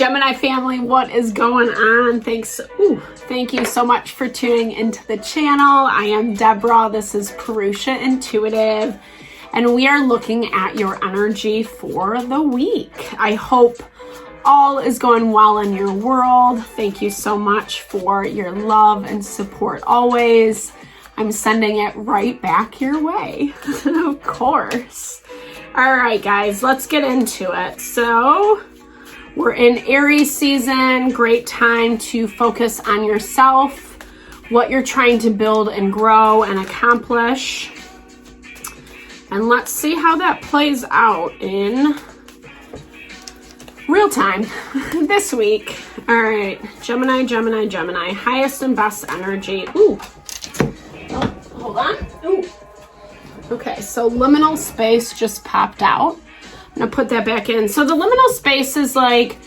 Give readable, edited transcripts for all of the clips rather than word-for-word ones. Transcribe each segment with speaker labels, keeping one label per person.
Speaker 1: Gemini family, what is going on? Thank you so much for tuning into the channel. I am Deborah. This is Purusha Intuitive, and we are looking at your energy for the week. I hope all is going well in your world. Thank you so much for your love and support always. I'm sending it right back your way, of course. All right, guys, let's get into it. So we're in Aries season, great time to focus on yourself, what you're trying to build and grow and accomplish. And let's see how that plays out in real time this week. All right, Gemini, highest and best energy. Ooh, oh, hold on. Ooh. Okay, so liminal space just popped out. I'm gonna put that back in. So the liminal space is like,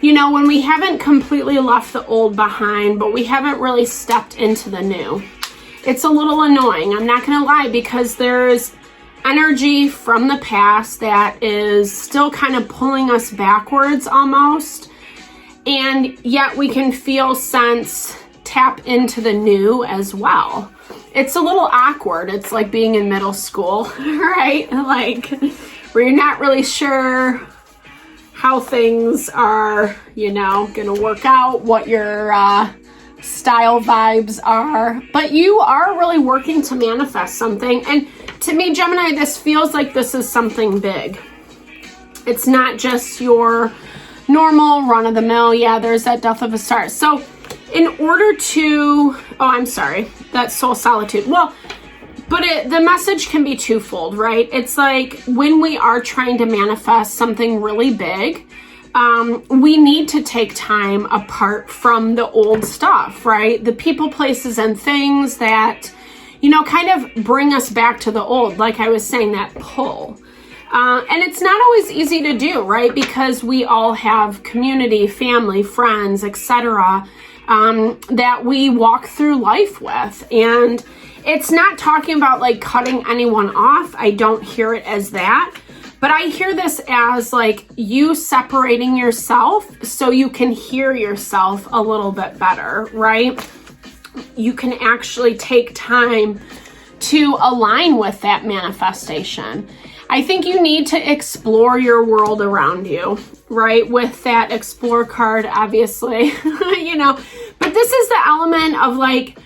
Speaker 1: you know, when we haven't completely left the old behind, but we haven't really stepped into the new. It's a little annoying, I'm not gonna lie, because there's energy from the past that is still kind of pulling us backwards almost. And yet we can feel, sense, tap into the new as well. It's a little awkward. It's like being in middle school, right? Like, where you're not really sure how things are, you know, gonna work out, what your style vibes are, but you are really working to manifest something. And to me, Gemini, this feels like this is something big. It's not just your normal run-of-the-mill, yeah, there's that death of a star. So in order to, that's soul solitude. Well, but the message can be twofold, right? It's like when we are trying to manifest something really big, we need to take time apart from the old stuff, right? The people, places, and things that, you know, kind of bring us back to the old, like I was saying, that pull. And it's not always easy to do, right? Because we all have community, family, friends, etc., that we walk through life with. And it's not talking about like cutting anyone off. I don't hear it as that. But I hear this as like you separating yourself so you can hear yourself a little bit better, right? You can actually take time to align with that manifestation. I think you need to explore your world around you, right? With that explore card, obviously, you know, but this is the element of like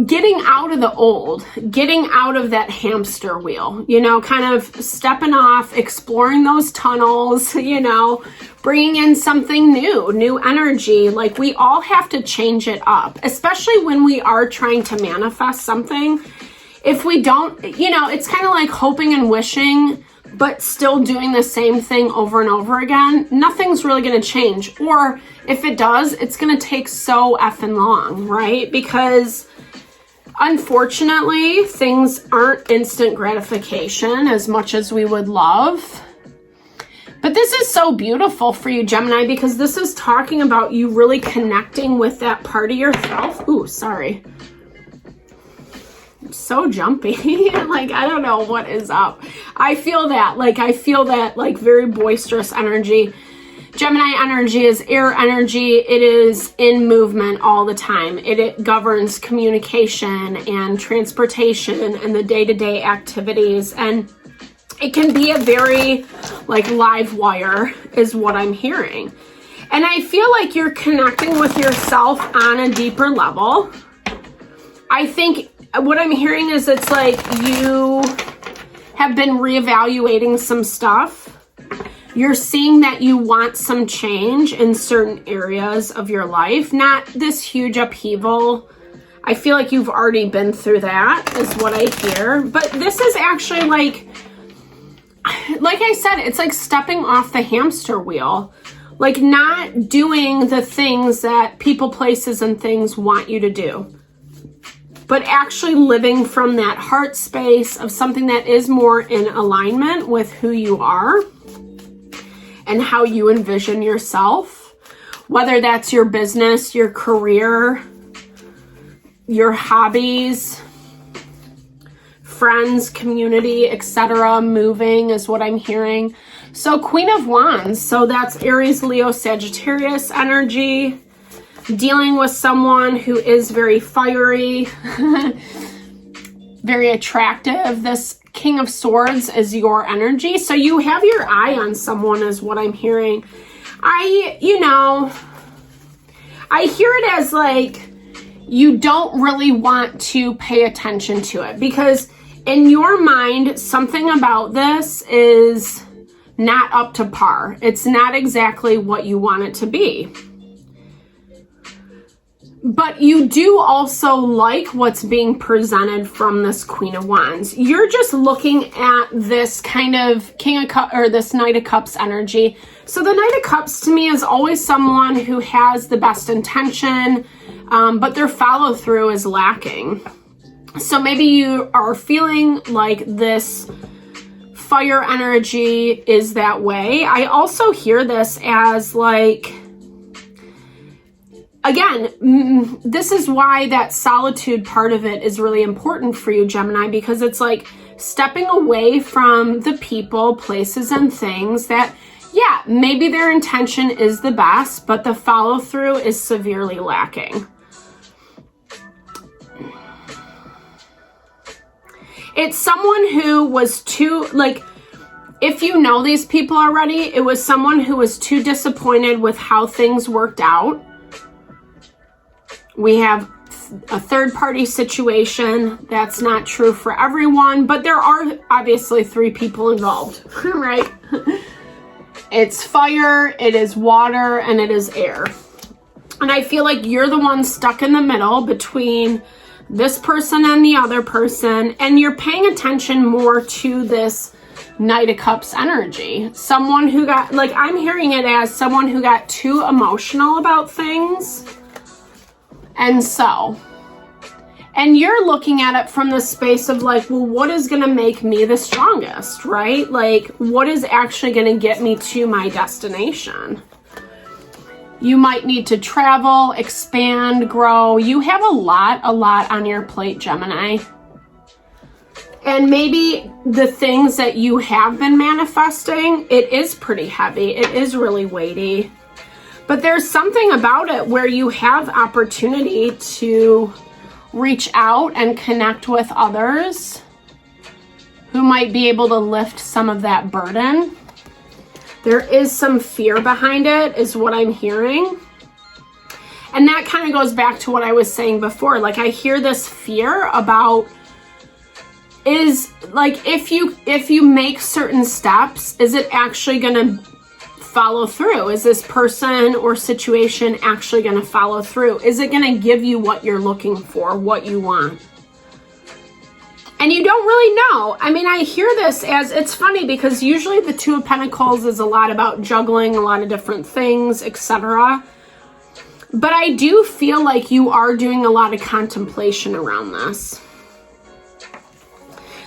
Speaker 1: getting out of the old, getting out of that hamster wheel, you know, kind of stepping off, exploring those tunnels, you know, bringing in something new energy. Like we all have to change it up, especially when we are trying to manifest something. If we don't, you know, it's kind of like hoping and wishing, but still doing the same thing over and over again. Nothing's really going to change. Or if it does, it's going to take so effing long, right? Because unfortunately, things aren't instant gratification as much as we would love. But this is so beautiful for you, Gemini, because this is talking about you really connecting with that part of yourself. Ooh, sorry. I'm so jumpy. Like, I don't know what is up. I feel that like very boisterous energy. Gemini energy is air energy. It is in movement all the time. It governs communication and transportation and the day-to-day activities. And it can be a very like live wire is what I'm hearing. And I feel like you're connecting with yourself on a deeper level. I think what I'm hearing is it's like you have been reevaluating some stuff. You're seeing that you want some change in certain areas of your life, not this huge upheaval. I feel like you've already been through that is what I hear. But this is actually like I said, it's like stepping off the hamster wheel, like not doing the things that people, places, and things want you to do, but actually living from that heart space of something that is more in alignment with who you are and how you envision yourself, whether that's your business, your career, your hobbies, friends, community, etc. Moving is what I'm hearing. So Queen of Wands, so that's Aries, Leo, Sagittarius energy, dealing with someone who is very fiery, very attractive. This King of Swords is your energy. So you have your eye on someone is what I'm hearing. I hear it as like you don't really want to pay attention to it because in your mind, something about this is not up to par. It's not exactly what you want it to be. But you do also like what's being presented from this Queen of Wands. You're just looking at this kind of King of Cups or this Knight of Cups energy. So the Knight of Cups to me is always someone who has the best intention, but their follow through is lacking. So maybe you are feeling like this fire energy is that way. I also hear this as like, again, this is why that solitude part of it is really important for you, Gemini, because it's like stepping away from the people, places, and things that, yeah, maybe their intention is the best, but the follow through is severely lacking. It's someone who was too, like, if you know these people already, it was someone who was too disappointed with how things worked out. We have a third-party situation. That's not true for everyone, but there are obviously 3 people involved, right? It's fire, it is water, and it is air. And I feel like you're the one stuck in the middle between this person and the other person, and you're paying attention more to this Knight of Cups energy. Someone who got, like, I'm hearing it as someone who got too emotional about things. And you're looking at it from the space of like, well, what is going to make me the strongest, right? Like, what is actually going to get me to my destination? You might need to travel, expand, grow. You have a lot on your plate, Gemini. And maybe the things that you have been manifesting, it is pretty heavy. It is really weighty. But there's something about it where you have opportunity to reach out and connect with others who might be able to lift some of that burden. There is some fear behind it, is what I'm hearing. And that kind of goes back to what I was saying before. Like, I hear this fear about is like, if you make certain steps, is it actually going to follow through? Is this person or situation actually going to follow through? Is it going to give you what you're looking for, what you want? And you don't really know. I mean, I hear this as, it's funny because usually the Two of Pentacles is a lot about juggling a lot of different things, etc. But I do feel like you are doing a lot of contemplation around this.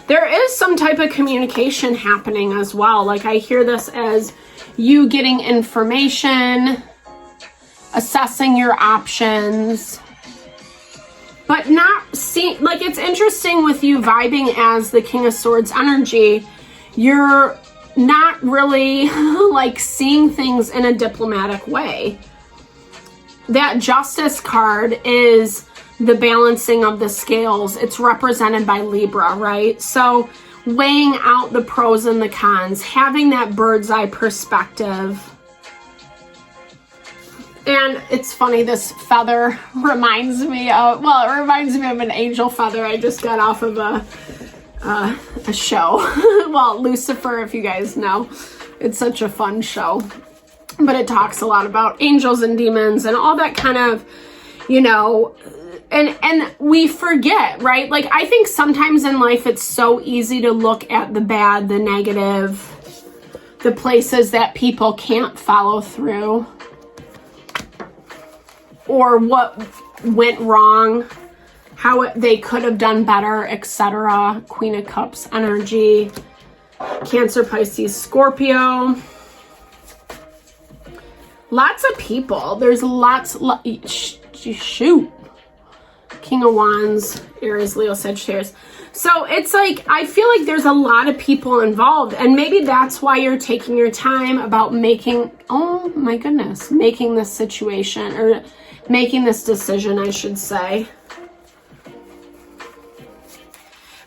Speaker 1: There is some type of communication happening as well. Like, I hear this as you getting information, assessing your options, but not seeing, like, it's interesting with you vibing as the King of Swords energy, you're not really like seeing things in a diplomatic way. That Justice card is the balancing of the scales. It's represented by Libra, right? So weighing out the pros and the cons, having that bird's eye perspective. And it's funny, this feather reminds me of, well, it reminds me of an angel feather. I just got off of a show. Well, Lucifer, if you guys know. It's such a fun show. But it talks a lot about angels and demons and all that kind of, you know, and we forget, right? Like, I think sometimes in life it's so easy to look at the bad, the negative, the places that people can't follow through, or what went wrong, how they could have done better, etc. Queen of Cups energy, Cancer, Pisces, Scorpio. Lots of people. There's lots, shoot. King of Wands, Aries, Leo, Sagittarius. So it's like, I feel like there's a lot of people involved, and maybe that's why you're taking your time about making, oh my goodness, making this situation, or making this decision, I should say.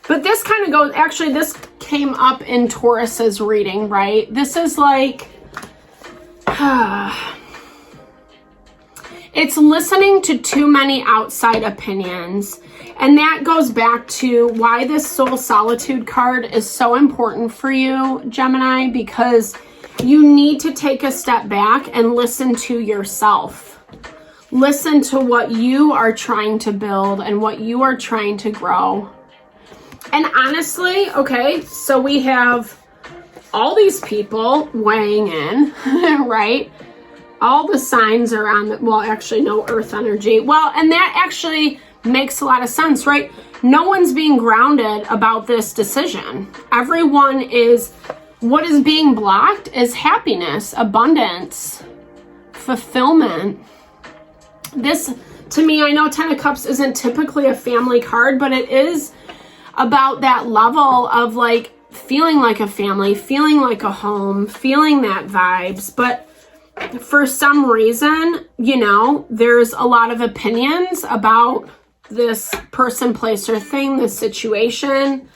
Speaker 1: But this kind of goes, actually this came up in Taurus's reading, right? This is like, it's listening to too many outside opinions. And that goes back to why this Soul Solitude card is so important for you, Gemini, because you need to take a step back and listen to yourself. Listen to what you are trying to build and what you are trying to grow. And honestly, okay, so we have all these people weighing in, right? All the signs are on the, well, actually no earth energy. Well, and that actually makes a lot of sense, right? No one's being grounded about this decision. Everyone is, what is being blocked is happiness, abundance, fulfillment. This, to me, I know Ten of Cups isn't typically a family card, but it is about that level of like feeling like a family, feeling like a home, feeling that vibes. But for some reason, you know, there's a lot of opinions about this person, place, or thing, this situation.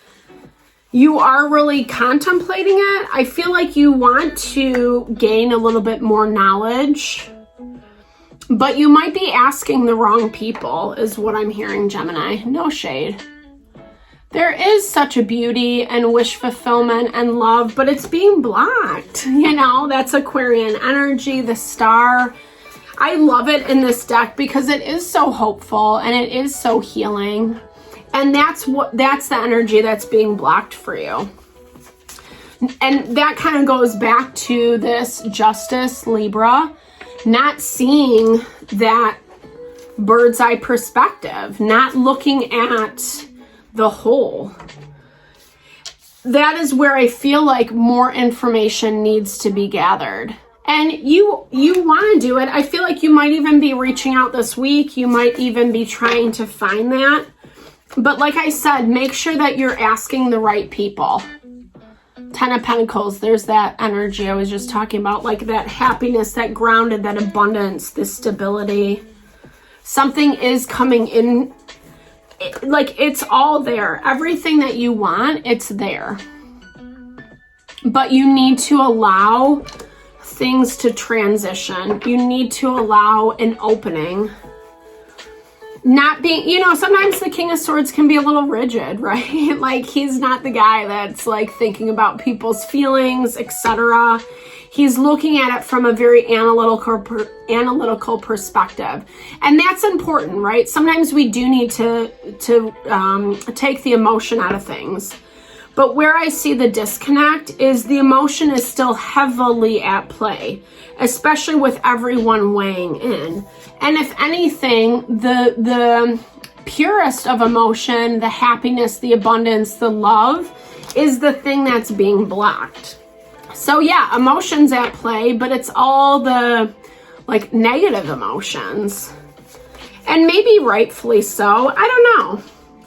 Speaker 1: You are really contemplating it. I feel like you want to gain a little bit more knowledge, but you might be asking the wrong people, is what I'm hearing, Gemini. No shade. There is such a beauty and wish fulfillment and love, but it's being blocked. You know, that's Aquarian energy, the star. I love it in this deck because it is so hopeful and it is so healing. And that's the energy that's being blocked for you. And that kind of goes back to this Justice, Libra, not seeing that bird's eye perspective, not looking at the whole. That is where I feel like more information needs to be gathered. And you want to do it. I feel like you might even be reaching out this week. You might even be trying to find that. But like I said, make sure that you're asking the right people. Ten of Pentacles, there's that energy I was just talking about, like that happiness, that grounded, that abundance, this stability. Something is coming in, like it's all there. Everything that you want, it's there. But you need to allow things to transition. You need to allow an opening. Not being, you know, sometimes the King of Swords can be a little rigid, right? Like he's not the guy that's like thinking about people's feelings, etc. He's looking at it from a very analytical perspective. And that's important, right? Sometimes we do need to take the emotion out of things. But where I see the disconnect is the emotion is still heavily at play, especially with everyone weighing in. And if anything, the purest of emotion, the happiness, the abundance, the love, is the thing that's being blocked. So yeah, emotions at play, but it's all the like negative emotions. And maybe rightfully so, I don't know.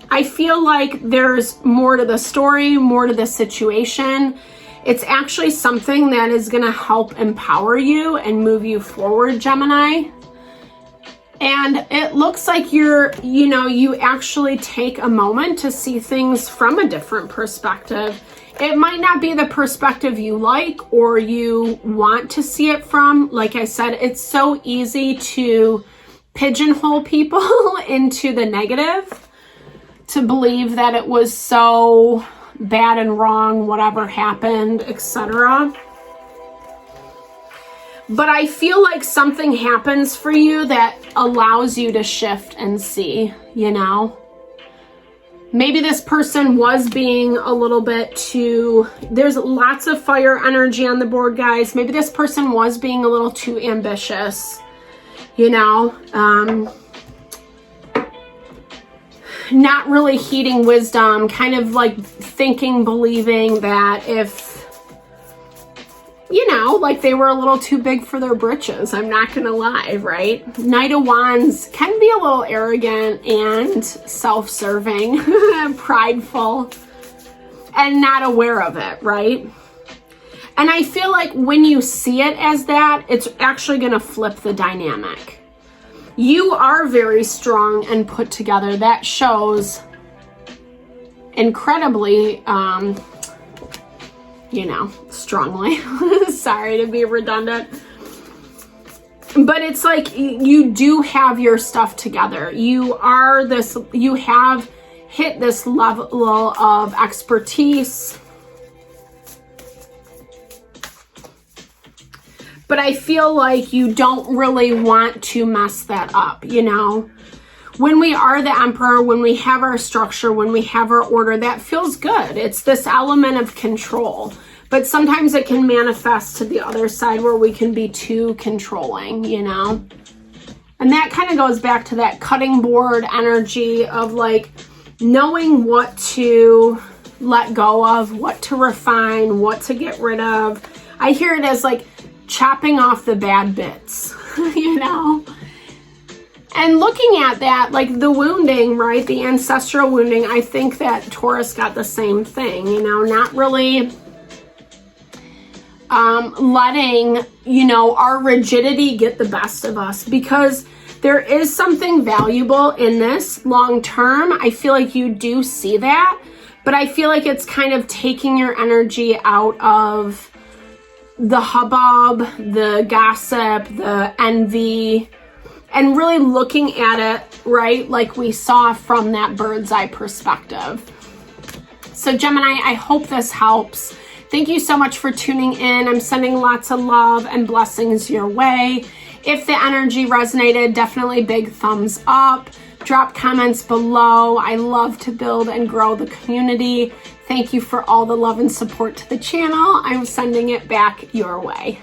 Speaker 1: I feel like there's more to the story, more to the situation. It's actually something that is going to help empower you and move you forward, Gemini. And it looks like you actually take a moment to see things from a different perspective. It might not be the perspective you like or you want to see it from. Like I said, it's so easy to pigeonhole people into the negative, to believe that it was so bad and wrong, whatever happened, etc. But I feel like something happens for you that allows you to shift and see, you know? Maybe this person was being a little bit too, there's lots of fire energy on the board, guys. Maybe this person was being a little too ambitious, you know? Not really heeding wisdom, kind of like thinking, believing that if you know, like they were a little too big for their britches. I'm not gonna lie, right? Knight of Wands can be a little arrogant and self-serving, prideful, and not aware of it, right? And I feel like when you see it as that, it's actually gonna flip the dynamic. You are very strong and put together. That shows incredibly, you know, strongly. Sorry to be redundant. But it's like you do have your stuff together. You have hit this level of expertise. But I feel like you don't really want to mess that up, you know? When we are the Emperor, when we have our structure, when we have our order, that feels good. It's this element of control. But sometimes it can manifest to the other side where we can be too controlling, you know? And that kind of goes back to that cutting board energy of like knowing what to let go of, what to refine, what to get rid of. I hear it as like chopping off the bad bits, you know? And looking at that, like the wounding, right? The ancestral wounding, I think that Taurus got the same thing, you know, not really letting, you know, our rigidity get the best of us, because there is something valuable in this long term. I feel like you do see that, but I feel like it's kind of taking your energy out of the hubbub, the gossip, the envy, and really looking at it, right, like we saw from that bird's eye perspective. So Gemini, I hope this helps. Thank you so much for tuning in. I'm sending lots of love and blessings your way. If the energy resonated, definitely big thumbs up. Drop comments below. I love to build and grow the community. Thank you for all the love and support to the channel. I'm sending it back your way.